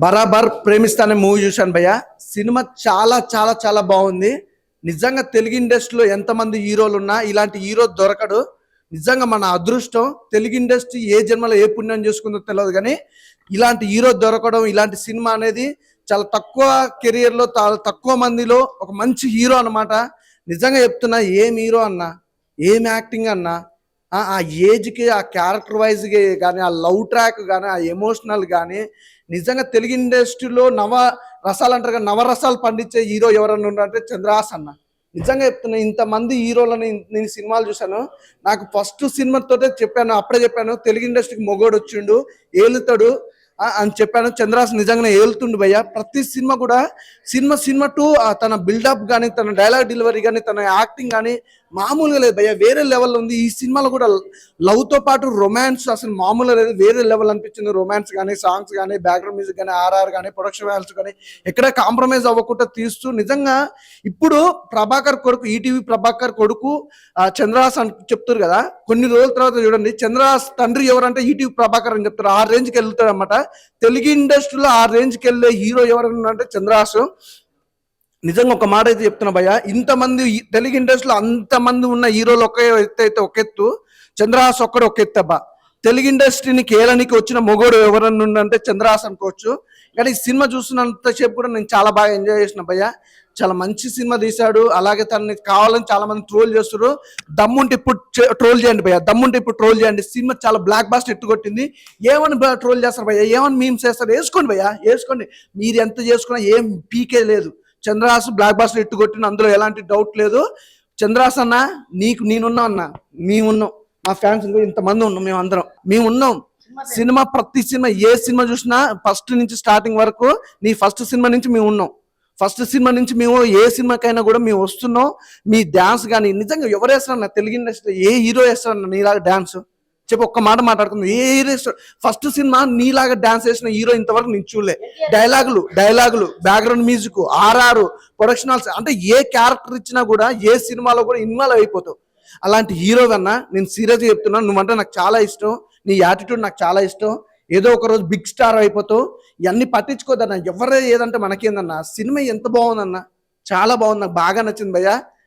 బరాబర్ ప్రేమిస్తానే మూవీ చూశాను భయ్య. సినిమా చాలా చాలా చాలా బాగుంది. నిజంగా తెలుగు ఇండస్ట్రీలో ఎంతమంది హీరోలు ఉన్నా ఇలాంటి హీరో దొరకడు. నిజంగా మన అదృష్టం. తెలుగు ఇండస్ట్రీ ఏ జన్మలో ఏ పుణ్యం చేసుకుందో తెలియదు, కానీ ఇలాంటి హీరో దొరకడం, ఇలాంటి సినిమా అనేది చాలా తక్కువ కెరియర్లో, చాలా తక్కువ మందిలో ఒక మంచి హీరో అనమాట. నిజంగా చెప్తున్నా, ఏం హీరో అన్నా, ఏం యాక్టింగ్ అన్నా, ఆ ఏజ్కి, ఆ క్యారెక్టర్ వైజ్కి కానీ, ఆ లవ్ ట్రాక్ కానీ, ఆ ఎమోషనల్ కానీ, నిజంగా తెలుగు ఇండస్ట్రీలో నవ రసాలు అంటారు కదా, నవరసాలు పండించే హీరో ఎవరన్నా ఉన్నారంటే చంద్రహాస్ అన్న. నిజంగా చెప్తున్నా, ఇంతమంది హీరోలని నేను సినిమాలు చూశాను. నాకు ఫస్ట్ సినిమాతోటే చెప్పాను, అప్పుడే చెప్పాను, తెలుగు ఇండస్ట్రీకి మొగోడు వచ్చిండు, ఏలుతాడు అని చెప్పాను. చంద్రహాస్ నిజంగానే ఏలుతుండు భయ్య. ప్రతి సినిమా కూడా సినిమా టు తన బిల్డప్ కానీ, తన డైలాగ్ డెలివరీ కానీ, తన యాక్టింగ్ కానీ మామూలుగా లేదు భయ్య, వేరే లెవెల్ ఉంది. ఈ సినిమాలో కూడా లవ్తో పాటు రొమాన్స్ అసలు మామూలుగా లేదు, వేరే లెవెల్ అనిపించింది. రొమాన్స్ కానీ, సాంగ్స్ కానీ, బ్యాక్గ్రౌండ్ మ్యూజిక్ కానీ, ఆర్ఆర్ కానీ, ప్రొడక్షన్ వాల్యూస్ కానీ ఎక్కడ కాంప్రమైజ్ అవ్వకుండా తీస్తూ, నిజంగా ఇప్పుడు ప్రభాకర్ కొడుకు, ఈటీవీ ప్రభాకర్ కొడుకు చంద్రహాస్ అని చెప్తారు కదా, కొన్ని రోజుల తర్వాత చూడండి చంద్రహాస్ తండ్రి ఎవరంటే ఈటీవీ ప్రభాకర్ అని చెప్తారు. ఆ రేంజ్కి వెళ్తాడు అనమాట. తెలుగు ఇండస్ట్రీలో ఆ రేంజ్కి వెళ్ళే హీరో ఎవరన్నా అంటే చంద్రహాస్. నిజంగా ఒక మాట అయితే చెప్తున్నా భయ్య, ఇంతమంది తెలుగు ఇండస్ట్రీలో అంతమంది ఉన్న హీరోలు ఒక ఎత్తు అయితే ఒక ఎత్తు, చంద్రహాస్ ఒక్కడు ఒక ఎత్తు అబ్బా. తెలుగు ఇండస్ట్రీని కేలనికి వచ్చిన మొగోడు ఎవరన్నా ఉండంటే చంద్రహాస్ అనుకోవచ్చు. కానీ ఈ సినిమా చూస్తున్నంతసేపు కూడా నేను చాలా బాగా ఎంజాయ్ చేసిన భయ్య. చాలా మంచి సినిమా తీశాడు. అలాగే తనని కావాలని చాలా మంది ట్రోల్ చేస్తారు. దమ్ముంటే ఇప్పుడు ట్రోల్ చేయండి భయ్య, దమ్ముంటే ఇప్పుడు ట్రోల్ చేయండి. సినిమా చాలా బ్లాక్ బాస్టర్ ఎత్తుకొట్టింది. ఏమని ట్రోల్ చేస్తారు భయ్య, ఏమని మీమ్స్ చేస్తారు, వేసుకోండి భయ్య, వేసుకోండి. మీరు ఎంత చేసుకున్నా ఏం పీకే లేదు. చంద్రహాస్ బ్లాక్ బాస్టర్ ఎత్తుకొట్టిన, అందులో ఎలాంటి డౌట్ లేదు. చంద్రహాస్ అన్న, నీకు నేనున్నా అన్న, మేమున్నాం, మా ఫ్యాన్స్ ఇంతమంది ఉన్నాం, మేము ఉన్నాం. సినిమా, ప్రతి సినిమా, ఏ సినిమా చూసినా ఫస్ట్ నుంచి స్టార్టింగ్ వరకు, నీ ఫస్ట్ సినిమా నుంచి మేము ఉన్నాం. ఫస్ట్ సినిమా నుంచి మేము ఏ సినిమాకైనా కూడా మేము వస్తున్నాం. మీ డ్యాన్స్ కానీ, నిజంగా ఎవరు వేస్తారన్న తెలుగు ఇండస్ట్రీ, ఏ హీరో వేస్తారన్న నీలాగా డ్యాన్స్ చెప్పి ఒక్క మాట మాట్లాడుతుంది. ఏ హీరో ఫస్ట్ సినిమా నీలాగా డ్యాన్స్ వేసిన హీరో ఇంతవరకు నేను చూడలే. డైలాగులు, బ్యాక్గ్రౌండ్ మ్యూజిక్, ఆర్ఆర్, ప్రొడక్షనల్స్, అంటే ఏ క్యారెక్టర్ ఇచ్చినా కూడా ఏ సినిమాలో కూడా ఇన్వాల్వ్ అయిపోతావు. అలాంటి హీరో కన్నా నేను సీరియస్గా చెప్తున్నాను, నువ్వంటే నాకు చాలా ఇష్టం, నీ యాటిట్యూడ్ నాకు చాలా ఇష్టం. ఏదో ఒక రోజు బిగ్ స్టార్ అయిపోతావు. ఇవన్నీ పట్టించుకోదన్న, ఎవరే ఏదంటే మనకేందన్నా. సినిమా ఎంత బాగుందన్న, చాలా బాగుంది, నాకు బాగా నచ్చింది భయ్య.